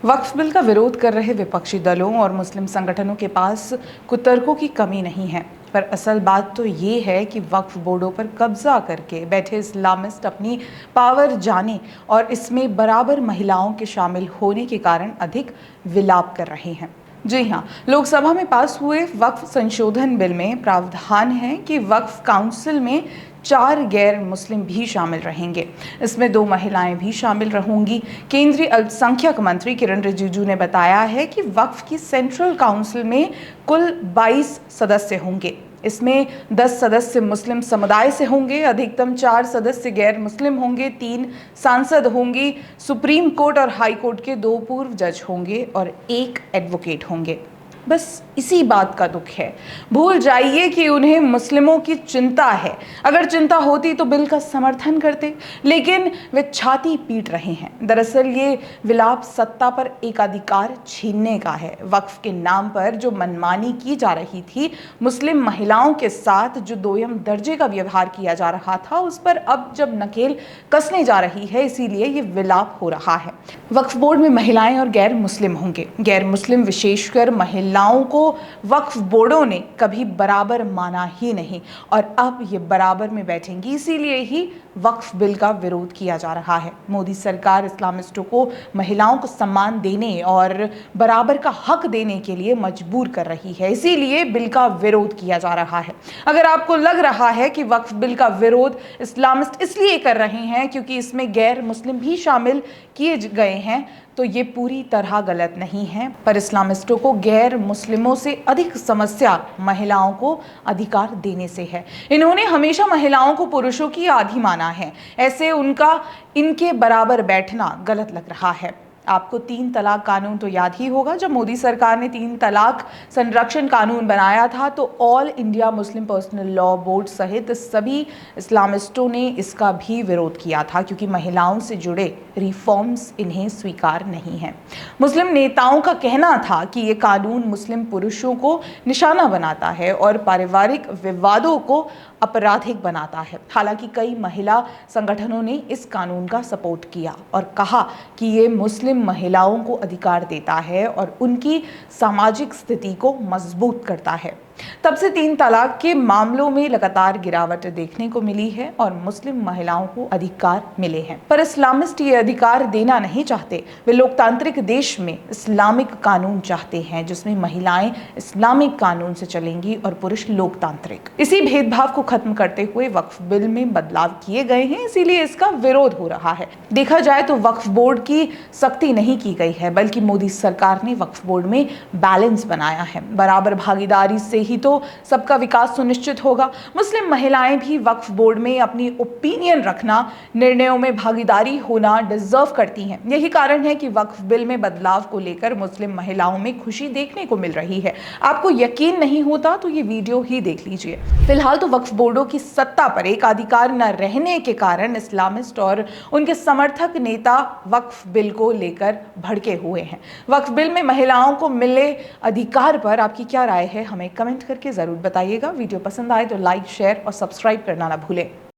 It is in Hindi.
वक्फ बिल का विरोध कर रहे विपक्षी दलों और मुस्लिम संगठनों के पास कुतर्कों की कमी नहीं है, पर असल बात तो ये है कि वक्फ बोर्डों पर कब्जा करके बैठे इस्लामिस्ट अपनी पावर जाने और इसमें बराबर महिलाओं के शामिल होने के कारण अधिक विलाप कर रहे हैं। जी हाँ, लोकसभा में पास हुए वक्फ संशोधन बिल में प्रावधान है कि वक्फ काउंसिल में 4 गैर मुस्लिम भी शामिल रहेंगे। इसमें 2 महिलाएं भी शामिल रहूंगी। केंद्रीय अल्पसंख्यक मंत्री किरण रिजिजू ने बताया है कि वक्फ की सेंट्रल काउंसिल में कुल 22 सदस्य होंगे। इसमें 10 सदस्य मुस्लिम समुदाय से होंगे, अधिकतम 4 सदस्य गैर मुस्लिम होंगे, 3 सांसद होंगी, सुप्रीम कोर्ट और हाई कोर्ट के 2 पूर्व जज होंगे और 1 एडवोकेट होंगे। बस इसी बात का दुख है। भूल जाइए कि उन्हें मुस्लिमों की चिंता है। अगर चिंता होती तो बिल का समर्थन करते, लेकिन वे छाती पीट रहे हैं। दरअसल ये विलाप सत्ता पर एकाधिकार छीनने का है। वक्फ के नाम पर जो मनमानी की जा रही थी, मुस्लिम महिलाओं के साथ जो दोयम दर्जे का व्यवहार किया जा रहा था, उस पर अब जब नकेल कसने जा रही है, इसीलिए ये विलाप हो रहा है। वक्फ बोर्ड में महिलाएं और गैर मुस्लिम होंगे। गैर मुस्लिम, विशेषकर महिलाओं को वक्फ बोर्डों ने कभी बराबर माना ही नहीं और अब ये बराबर में बैठेंगी। इसीलिए ही वक्फ बिल का विरोध किया जा रहा है। मोदी सरकार इस्लामिस्टों को महिलाओं को सम्मान देने और बराबर का हक देने के लिए मजबूर कर रही है, इसीलिए बिल का विरोध किया जा रहा है। अगर आपको लग रहा है कि वक्फ बिल का विरोध इस्लामिस्ट इसलिए कर रहे हैं क्योंकि इसमें गैर मुस्लिम भी शामिल किए गए हैं, तो ये पूरी तरह गलत नहीं है। पर इस्लामिस्टों को गैर मुस्लिमों से अधिक समस्या महिलाओं को अधिकार देने से है। इन्होंने हमेशा महिलाओं को पुरुषों की आधी माना है। ऐसे उनका इनके बराबर बैठना गलत लग रहा है। आपको 3 तलाक कानून तो याद ही होगा। जब मोदी सरकार ने 3 तलाक संरक्षण कानून बनाया था तो all India Muslim personal law board सहित सभी इस्लामिस्टों ने इसका भी विरोध किया था, क्योंकि महिलाओं से जुड़े रिफॉर्म्स इन्हें स्वीकार नहीं है। मुस्लिम नेताओं का कहना था कि ये कानून मुस्लिम पुरुषों को निशाना बनाता है और पारिवारिक विवादों को आपराधिक बनाता है। हालांकि कई महिला संगठनों ने इस कानून का सपोर्ट किया और कहा कि ये मुस्लिम महिलाओं को अधिकार देता है और उनकी सामाजिक स्थिति को मजबूत करता है। तब से 3 तलाक के मामलों में लगातार गिरावट देखने को मिली है और मुस्लिम महिलाओं को अधिकार मिले हैं। पर इस्लामिस्ट ये अधिकार देना नहीं चाहते। वे लोकतांत्रिक देश में इस्लामिक कानून चाहते हैं, जिसमें महिलाएं इस्लामिक कानून से चलेंगी और पुरुष लोकतांत्रिक। इसी भेदभाव को खत्म करते हुए वक्फ बिल में बदलाव किए गए हैं, इसीलिए इसका विरोध हो रहा है। देखा जाए तो वक्फ बोर्ड की सख्ती नहीं की गई है, बल्कि मोदी सरकार ने वक्फ बोर्ड में बैलेंस बनाया है। बराबर भागीदारी से ही तो सबका विकास सुनिश्चित होगा। मुस्लिम महिलाएं भी वक्फ बोर्ड में अपनी ओपिनियन रखना, निर्णयों में भागीदारी होना डिजर्व करती हैं। यही कारण है कि वक्फ बिल में बदलाव को लेकर मुस्लिम महिलाओं में खुशी देखने को मिल रही है। आपको यकीन नहीं होता तो ये वीडियो ही देख लीजिए। फिलहाल तो वक्फ बोर्डों की सत्ता पर एकाधिकार न रहने के कारण इस्लामिस्ट और उनके समर्थक नेता वक्फ बिल को लेकर भड़के हुए हैं। वक्फ बिल में महिलाओं को मिले अधिकार पर आपकी क्या राय है, हमें कमेंट करके जरूर बताइएगा। वीडियो पसंद आए तो लाइक, शेयर और सब्सक्राइब करना ना भूलें।